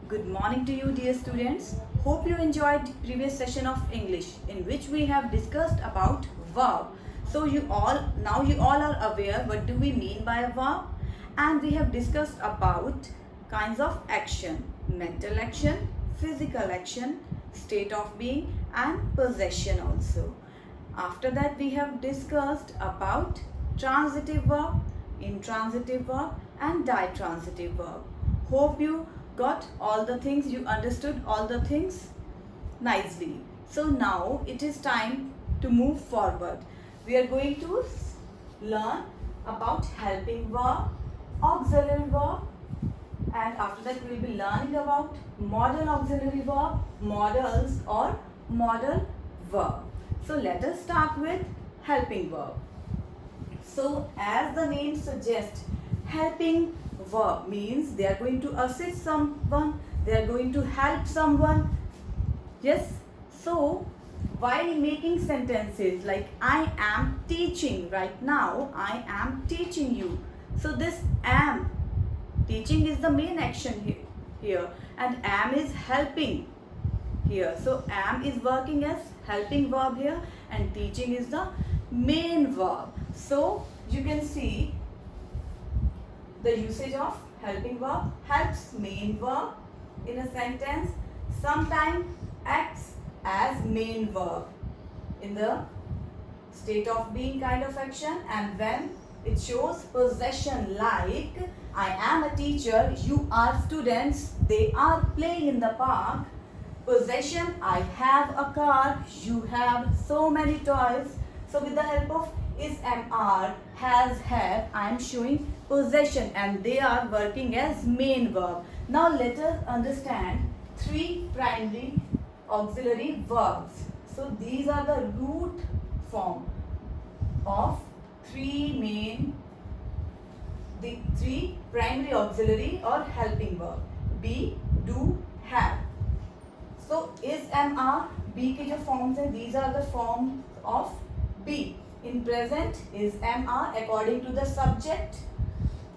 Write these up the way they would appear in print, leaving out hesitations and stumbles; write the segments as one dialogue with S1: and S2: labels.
S1: Good morning to you, dear students. Hope you enjoyed previous session of English in which we have discussed about verb. So you all are aware what do we mean by a verb, and we have discussed about kinds of action: mental action, physical action, state of being, and possession also. After that, we have discussed about transitive verb, intransitive verb, and ditransitive verb. Hope you got all the things, you understood all the things nicely. So now it is time to move forward. We are going to learn about helping verb, auxiliary verb, and after that we will be learning about modal auxiliary verb, modals or modal verb. So let us start with helping verb. So as the name suggests, helping verb means they are going to assist someone, they are going to help someone. Yes. So while making sentences like I am teaching, right now I am teaching you. So this am, teaching is the main action here, and am is helping here. So am is working as helping verb here, and teaching is the main verb. So you can see the usage of helping verb: helps main verb in a sentence, sometimes acts as main verb in the state of being kind of action, and when it shows possession like I am a teacher, you are students, they are playing in the park. Possession, I have a car, you have so many toys. So with the help of is, am, are, has, have, I am showing possession, and they are working as main verb. Now let us understand three primary auxiliary verbs. So these are the root form of the three primary auxiliary or helping verb: be, do, have. So is, am, are, be के जो forms हैं, these are the forms of be. In present is, am, are according to the subject.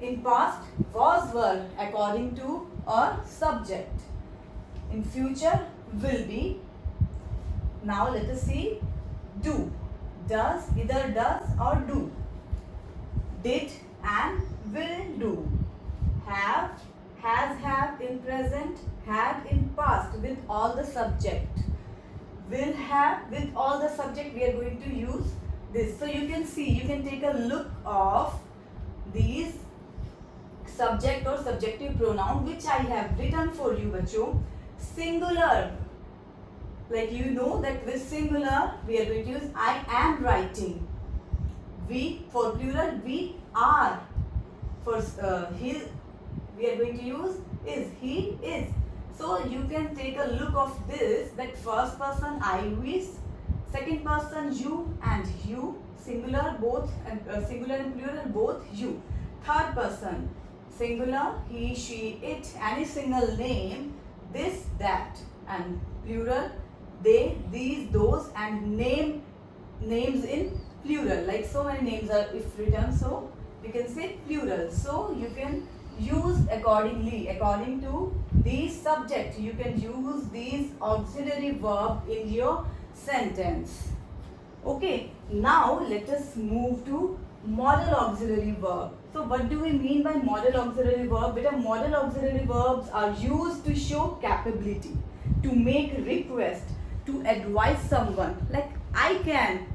S1: In past was, were according to or subject. In future will be. Now let us see do. Does, either does or do. Did and will do. Have, has, have in present, had in past with all the subject. Will have with all the subject. We are going to use this. So you can see, you can take a look of these subject or subjective pronoun which I have written for you, बच्चों. Singular, like you know that with singular we are going to use I am writing. We, for plural, we are. For he, we are going to use is, he is. So you can take a look of this, that first person I is, second person you and you, singular both, and singular and plural both you. Third person singular he, she, it, any single name, this, that, and plural they, these, those, and names in plural, like so many names are if written, so we can say plural. So you can use accordingly, according to these subject, you can use these auxiliary verb in your sentence. Okay, now let us move to modal auxiliary verb. So what do we mean by modal auxiliary verb? Beta, modal auxiliary verbs are used to show capability, to make request, to advise someone. Like I can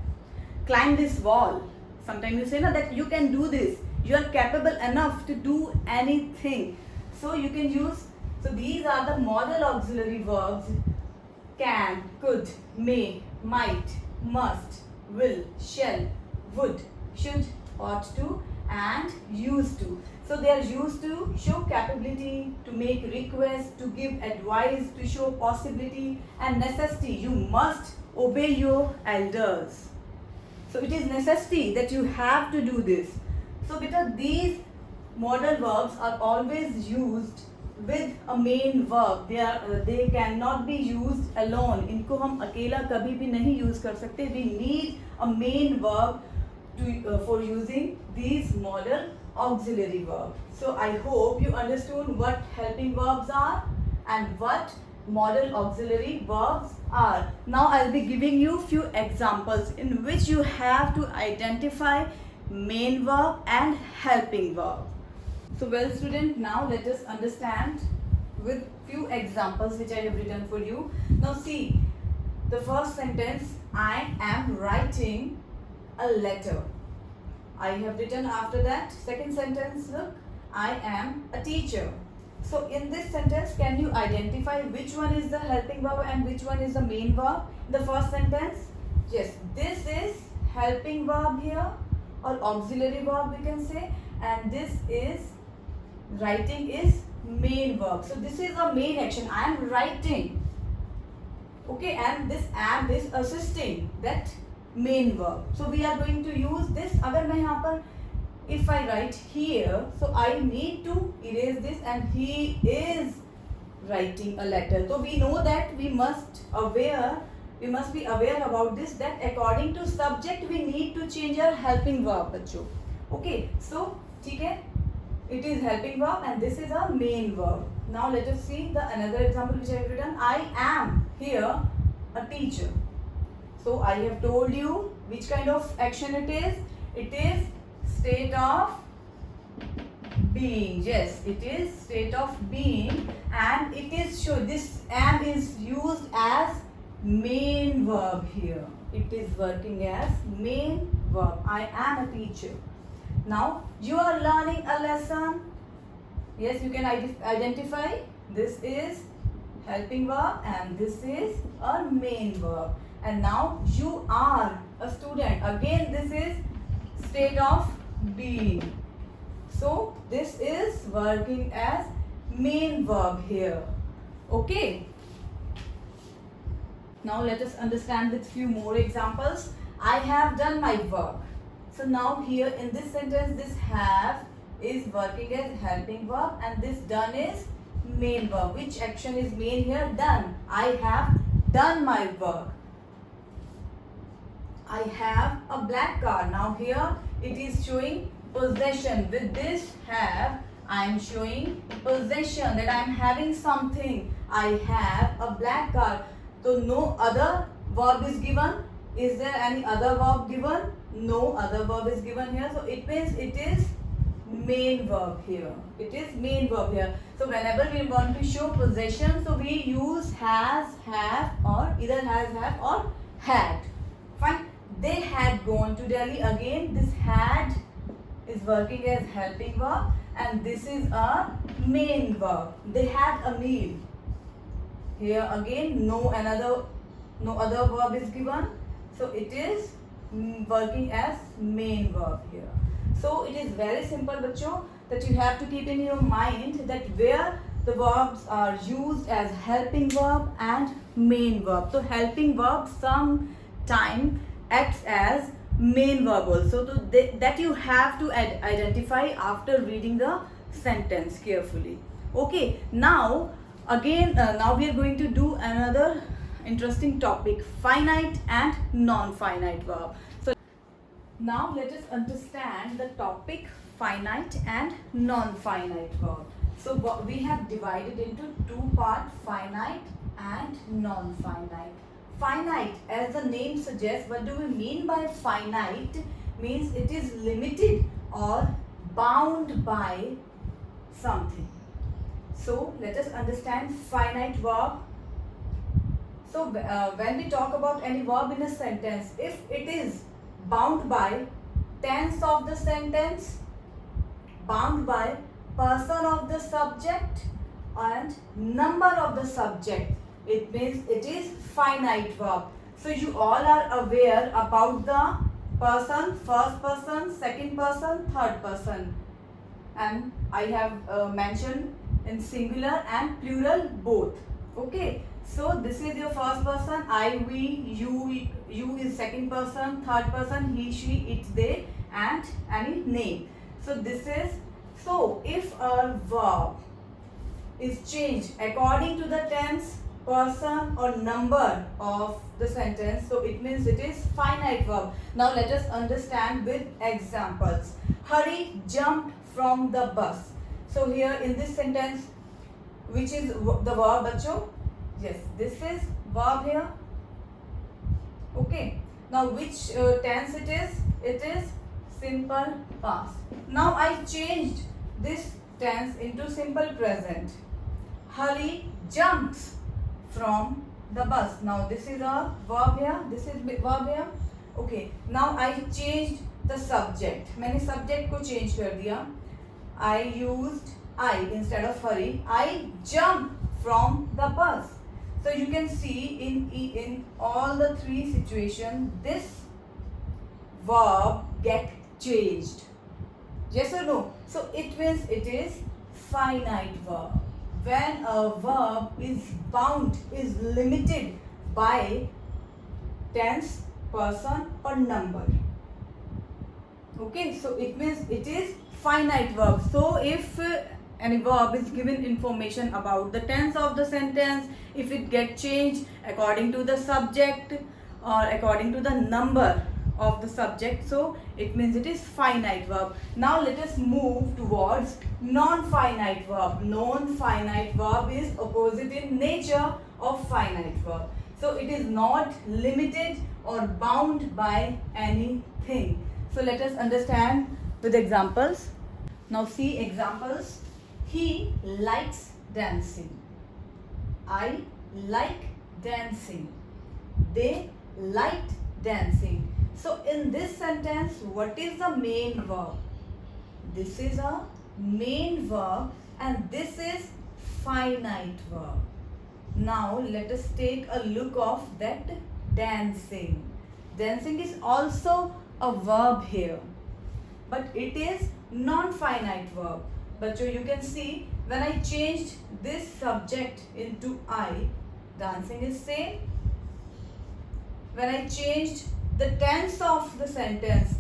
S1: climb this wall. Sometimes you say that you can do this. You are capable enough to do anything. So you can use, so these are the modal auxiliary verbs: can, could, may, might, must, will, shall, would, should, ought to, and used to. So they are used to show capability, to make requests, to give advice, to show possibility and necessity. You must obey your elders. So it is necessity that you have to do this. So because these modal verbs are always used with a main verb, they cannot be used alone. इनको हम अकेला कभी भी नहीं use कर सकते. We need a main verb for using these modal auxiliary verb. So I hope you understood what helping verbs are and what modal auxiliary verbs are. Now I'll be giving you few examples in which you have to identify main verb and helping verb. So well student, now let us understand with few examples which I have written for you. Now see, the first sentence, I am writing a letter. I have written after that. Second sentence, look, I am a teacher. So in this sentence, can you identify which one is the helping verb and which one is the main verb? The first sentence, yes, this is helping verb here or auxiliary verb we can say, and this is writing is main verb. So this is a main action. I am writing. Okay, and this am is assisting that main verb. So we are going to use this. अगर मैं यहाँ पर if I write here, so I need to erase this, and he is writing a letter. So we know that we must be aware about this, that according to subject we need to change our helping verb बच्चों. Okay, so ठीक है, it is helping verb and this is a main verb. Now let us see the another example which I have written. I am here a teacher. So I have told you which kind of action it is. It is state of being. Yes, it is state of being, and it is show this am is used as main verb here. It is working as main verb. I am a teacher. Now you are learning a lesson. Yes, you can identify this is helping verb and this is a main verb. And now you are a student. Again, this is state of being. So this is working as main verb here. Okay. Now let us understand with few more examples. I have done my work. So now here in this sentence, this have is working as helping verb and this done is main verb. Which action is main here? Done. I have done my work. I have a black car. Now here it is showing possession. With this have, I am showing possession, that I am having something. I have a black car. So no other verb is given. Is there any other verb given? No other verb is given here. So it means it is main verb here. It is main verb here. So whenever we want to show possession, so we use has, have, or either has, have, or had. Fine. They had gone to Delhi. Again, this had is working as helping verb and this is a main verb. They had a meal. Here again, no other verb is given. So it is working as main verb here. So it is very simple, बच्चों, that you have to keep in your mind that where the verbs are used as helping verb and main verb. So helping verb sometime acts as main verb also. So that you have to identify after reading the sentence carefully. Okay, now again, now we are going to do another interesting topic, finite and non-finite verb. So now let us understand the topic finite and non-finite verb. So we have divided into two parts, finite and non-finite. Finite, as the name suggests, what do we mean by finite? Means it is limited or bound by something. So let us understand finite verb. So when we talk about any verb in a sentence, if it is bound by tense of the sentence, bound by person of the subject and number of the subject, it means it is finite verb. So you all are aware about the person, first person, second person, third person, and I have mentioned in singular and plural both. Okay, so this is your first person, I, we, you is second person, third person, he, she, it, they, and any name. So this is, so if a verb is changed according to the tense, person or number of the sentence, so it means it is finite verb. Now let us understand with examples. Hari jumped from the bus. So here in this sentence, which is the verb बच्चों. Yes, this is verb here. Okay. Now which tense it is? It is simple past. Now I changed this tense into simple present. Hari jumps from the bus. Now this is a verb here. This is verb here. Okay. Now I changed the subject. मैंने subject को change कर दिया. I used I instead of hurry. I jump from the bus. So you can see in all the three situations, this verb get changed. Yes or no? So it means it is finite verb. When a verb is bound, is limited by tense, person or number. Okay, so it means it is finite verb. So if any verb is given information about the tense of the sentence, if it get changed according to the subject or according to the number of the subject, so it means it is finite verb. Now let us move towards non-finite verb. Non-finite verb is opposite in nature of finite verb. So it is not limited or bound by anything. So let us understand with examples. Now see examples. He likes dancing. I like dancing. They liked dancing. So in this sentence, what is the main verb? This is a main verb and this is finite verb. Now let us take a look of that dancing. Dancing is also a verb here, but it is non-finite verb. But so you can see when I changed this subject into I, dancing is same. When I changed the tense of the sentence,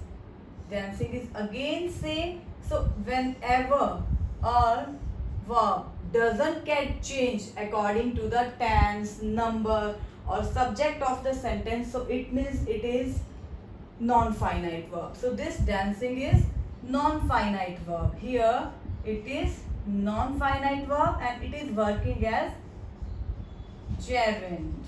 S1: dancing is again same. So whenever a verb doesn't get changed according to the tense, number or subject of the sentence, so it means it is non-finite verb. So this dancing is non-finite verb. Here it is non-finite verb and it is working as gerund.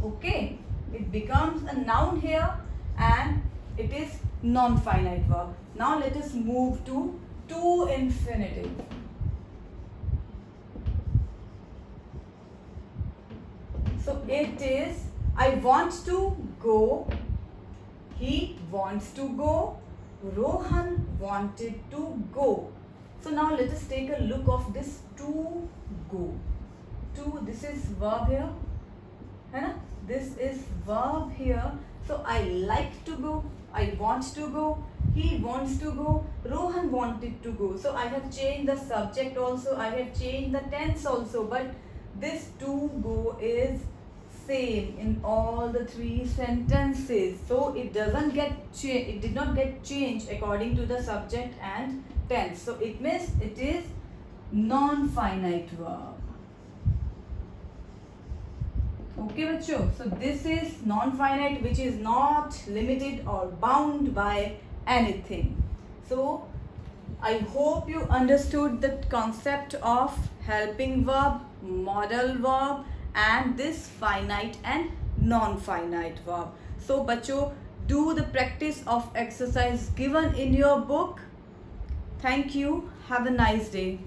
S1: Okay, it becomes a noun here and it is non-finite verb. Now let us move to infinitive. So it is I want to go, he wants to go, Rohan wanted to go. So now let us take a look of this to go. To, this is verb here. Hai na? This is verb here. So I like to go, I want to go, he wants to go, Rohan wanted to go. So I have changed the subject also, I have changed the tense also, but this to go is same in all the three sentences. So it doesn't get it did not get changed according to the subject and tense. So it means it is non-finite verb. Okay bachcho, so this is non-finite, which is not limited or bound by anything. So I hope you understood the concept of helping verb, modal verb and this finite and non-finite verb. So bachcho, do the practice of exercise given in your book. Thank you. Have a nice day.